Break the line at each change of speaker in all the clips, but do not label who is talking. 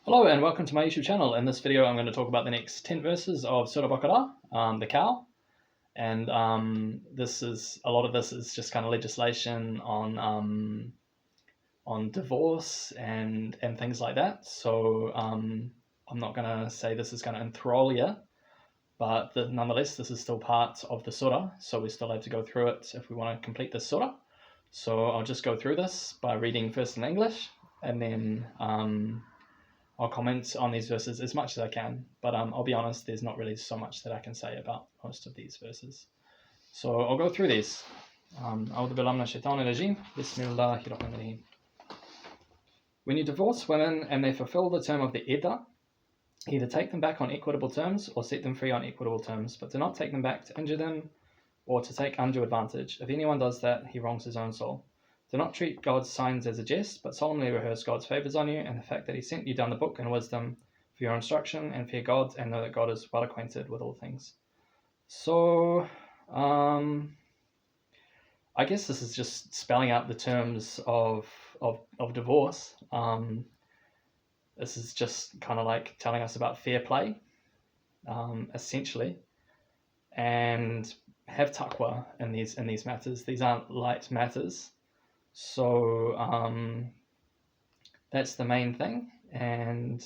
Hello and welcome to my YouTube channel. In this video I'm going to talk about the next 10 verses of Surah Baqarah, the cow. And a lot of this is just kind of legislation on divorce and things like that. So I'm not going to say this is going to enthrall you, but nonetheless this is still part of the surah, so we still have to go through it if we want to complete this surah. So I'll just go through this by reading first in English, and then I'll comment on these verses as much as I can, but I'll be honest, there's not really so much that I can say about most of these verses. So I'll go through these. A'udhu billahi minash shaitanir rajeem. Bismillahir rahmanir rahim. When you divorce women and they fulfill the term of the iddah, either take them back on equitable terms or set them free on equitable terms, but do not take them back to injure them or to take undue advantage. If anyone does that, he wrongs his own soul. Do not treat God's signs as a jest, but solemnly rehearse God's favors on you and the fact that He sent you down the book and wisdom for your instruction, and fear God and know that God is well acquainted with all things. So, I guess this is just spelling out the terms of divorce. This is just kind of like telling us about fair play, essentially, and have taqwa in these matters. These aren't light matters. So that's the main thing, and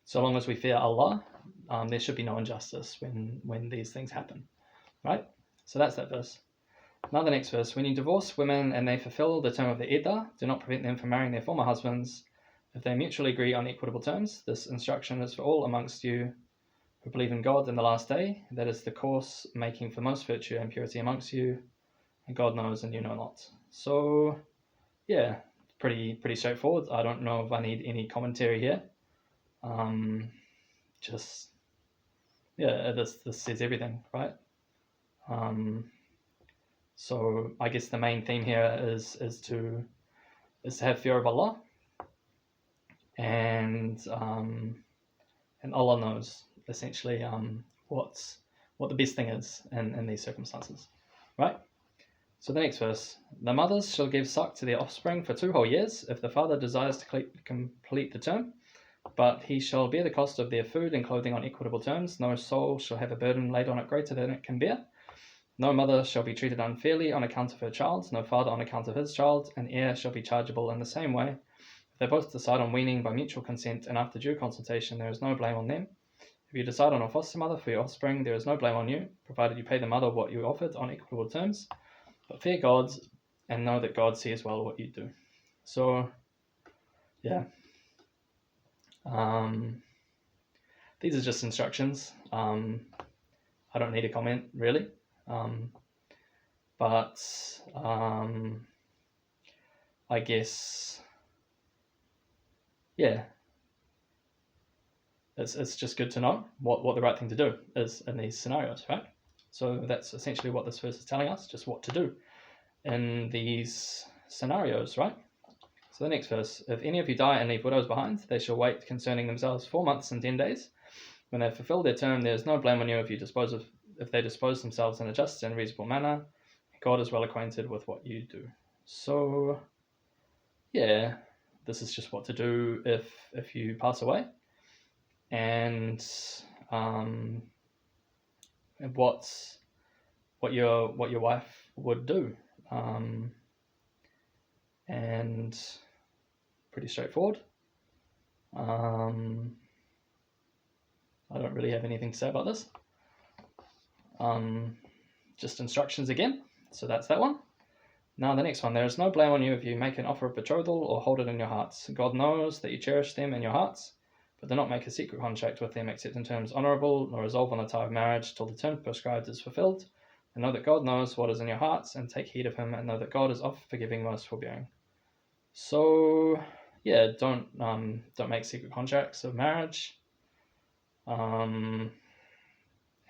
so long as we fear Allah, there should be no injustice when these things happen, right? So that's that verse. Now the next verse: when you divorce women and they fulfill the term of the iddah, do not prevent them from marrying their former husbands if they mutually agree on equitable terms. This instruction is for all amongst you who believe in God and the last day. That is the course making for most virtue and purity amongst you, and God knows and you know not. So yeah, pretty straightforward. I don't know if I need any commentary here. Just yeah, this says everything, right? So I guess the main theme here is to have fear of Allah, and Allah knows essentially what the best thing is in these circumstances, right? So the next verse: the mothers shall give suck to their offspring for 2 whole years, if the father desires to complete the term, but he shall bear the cost of their food and clothing on equitable terms. No soul shall have a burden laid on it greater than it can bear. No mother shall be treated unfairly on account of her child, no father on account of his child. An heir shall be chargeable in the same way. If they both decide on weaning by mutual consent and after due consultation, there is no blame on them. If you decide on a foster mother for your offspring, there is no blame on you, provided you pay the mother what you offered on equitable terms. But fear God and know that God sees well what you do. So, yeah. These are just instructions. I don't need a comment, really. But I guess, yeah, it's just good to know what the right thing to do is in these scenarios, right? So that's essentially what this verse is telling us, just what to do in these scenarios, right? So the next verse: if any of you die and leave widows behind, they shall wait concerning themselves 4 months and 10 days. When they have fulfilled their term, there is no blame on you if they dispose themselves in a just and reasonable manner. God is well acquainted with what you do. So yeah, this is just what to do if you pass away, and what your wife would do, and pretty straightforward. I don't really have anything to say about this. Just instructions again. So that's that one. Now the next one: there is no blame on you if you make an offer of betrothal or hold it in your hearts. God knows that you cherish them in your hearts, but do not make a secret contract with them except in terms honourable, nor resolve on the tie of marriage till the term prescribed is fulfilled. And know that God knows what is in your hearts, and take heed of Him, and know that God is oft forgiving, most forbearing. So yeah, don't make secret contracts of marriage. And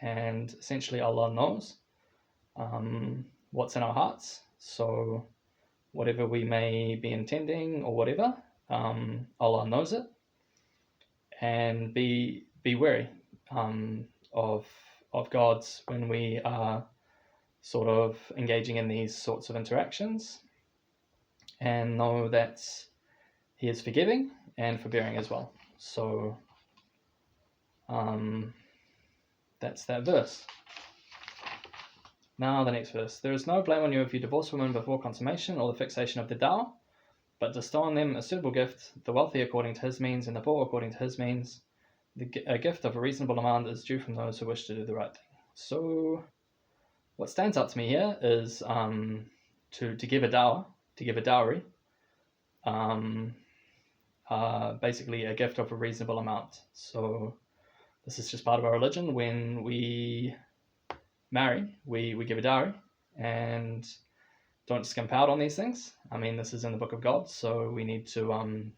essentially Allah knows what's in our hearts. So whatever we may be intending or whatever, Allah knows it. And be wary of God when we are sort of engaging in these sorts of interactions, and know that He is forgiving and forbearing as well. So that's that verse. Now the next verse. There is no blame on you if you divorce women before consummation or the fixation of the dower, but bestow on them a suitable gift, the wealthy according to his means and the poor according to his means. A gift of a reasonable amount is due from those who wish to do the right thing. So what stands out to me here is to give a dower, to give a dowry, basically a gift of a reasonable amount. So this is just part of our religion. When we marry, we give a dowry, and don't skimp out on these things. I mean, this is in the book of God, so we need to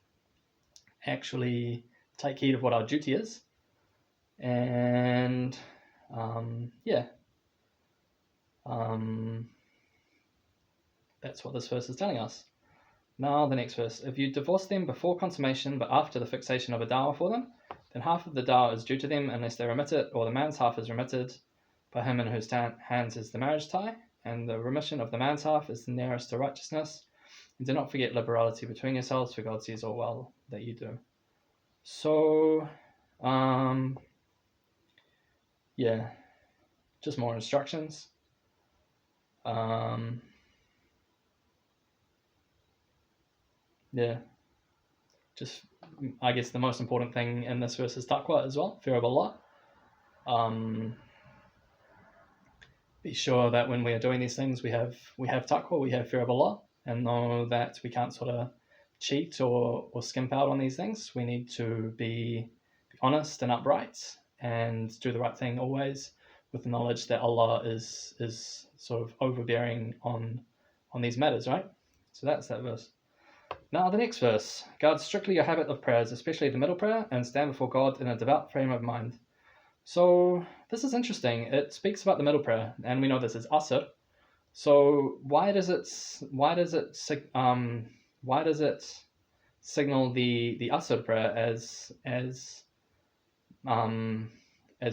actually take heed of what our duty is. And that's what this verse is telling us. Now the next verse. If you divorce them before consummation but after the fixation of a dower for them, then half of the dower is due to them unless they remit it, or the man's half is remitted by him in whose hands is the marriage tie, and the remission of the man's half is the nearest to righteousness. And do not forget liberality between yourselves, for God sees all well that you do. So, just more instructions. Just, I guess the most important thing in this verse is taqwa as well, fear of Allah. Be sure that when we are doing these things, we have taqwa, we have fear of Allah, and know that we can't sort of cheat or skimp out on these things. We need to be honest and upright and do the right thing always, with the knowledge that Allah is sort of overbearing on these matters, right? So that's that verse. Now the next verse. Guard strictly your habit of prayers, especially the middle prayer, and stand before God in a devout frame of mind. So this is interesting. It speaks about the middle prayer, and we know this is asr. So why does it signal the asr prayer as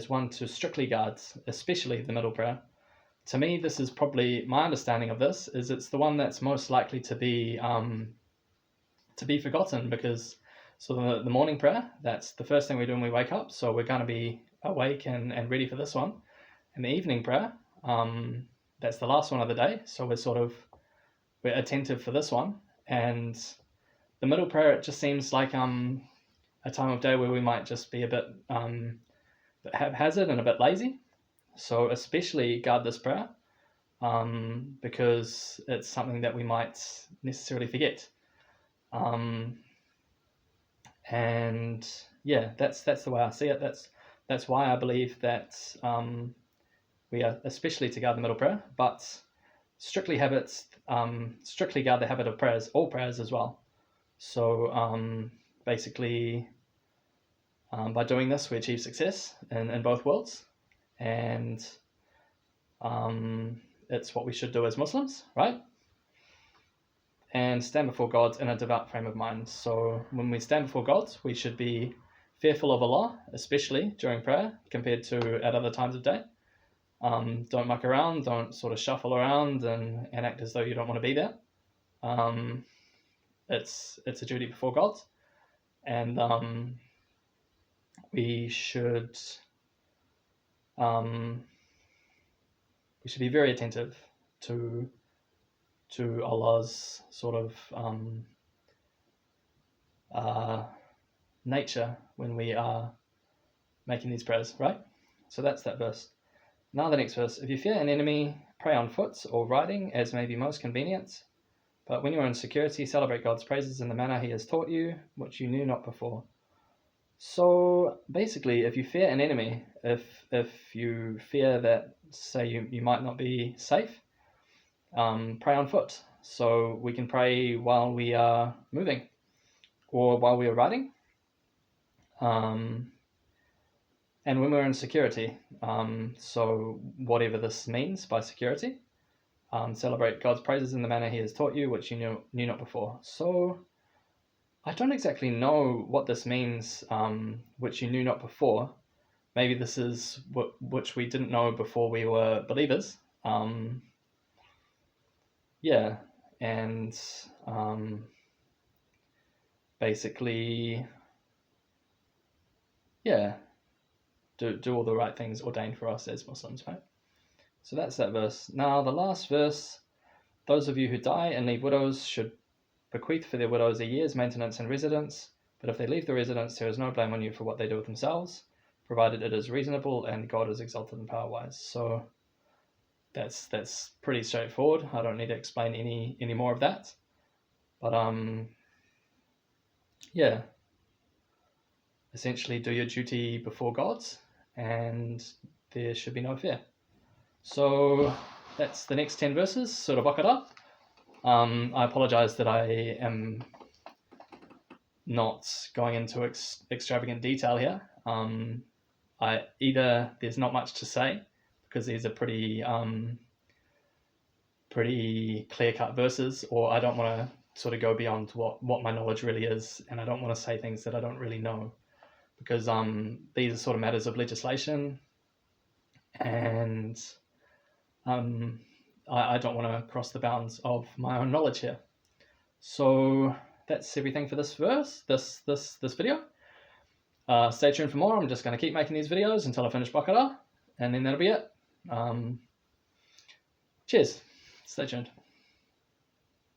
one to strictly guard, especially the middle prayer? To me, this is probably my understanding of this is it's the one that's most likely to be forgotten, because so the morning prayer, that's the first thing we do when we wake up, so we're going to be awake and ready for this one. And the evening prayer, that's the last one of the day, so we're attentive for this one. And the middle prayer, it just seems like a time of day where we might just be a bit haphazard and a bit lazy. So especially guard this prayer, because it's something that we might necessarily forget. And yeah, that's the way I see it. That's why I believe that we are especially to guard the middle prayer, but strictly guard the habit of prayers, all prayers as well. So basically, by doing this, we achieve success in both worlds, and it's what we should do as Muslims, right? And stand before God in a devout frame of mind. So when we stand before God, we should be fearful of Allah, especially during prayer, compared to at other times of day. Don't muck around, don't sort of shuffle around and act as though you don't want to be there. It's a duty before God, and we should be very attentive to Allah's sort of nature when we are making these prayers, right? So that's that verse. Now the next verse. If you fear an enemy, pray on foot or riding, as may be most convenient. But when you are in security, celebrate God's praises in the manner he has taught you, which you knew not before. So basically, if you fear an enemy, if you fear that, say, you might not be safe, pray on foot. So we can pray while we are moving or while we are riding. And when we're in security, so whatever this means by security, celebrate God's praises in the manner he has taught you, which you knew not before. So I don't exactly know what this means, which you knew not before. Maybe this is which we didn't know before we were believers. And basically, yeah, do all the right things ordained for us as Muslims, right? So that's that verse. Now the last verse, those of you who die and leave widows should bequeath for their widows a year's maintenance and residence, but if they leave the residence, there is no blame on you for what they do with themselves, provided it is reasonable and God is exalted in power wise. So that's pretty straightforward. I don't need to explain any more of that. But yeah, essentially do your duty before God's, and there should be no fear. So that's the next 10 verses, Surah Baqarah. I apologize that I am not going into extravagant detail here. Either there's not much to say because these are pretty clear-cut verses, or I don't want to sort of go beyond what my knowledge really is, and I don't want to say things that I don't really know, because these are sort of matters of legislation, and I don't want to cross the bounds of my own knowledge here. So that's everything for this video. Stay tuned for more. I'm just going to keep making these videos until I finish Baqarah, and then that'll be it. Cheers. Stay tuned.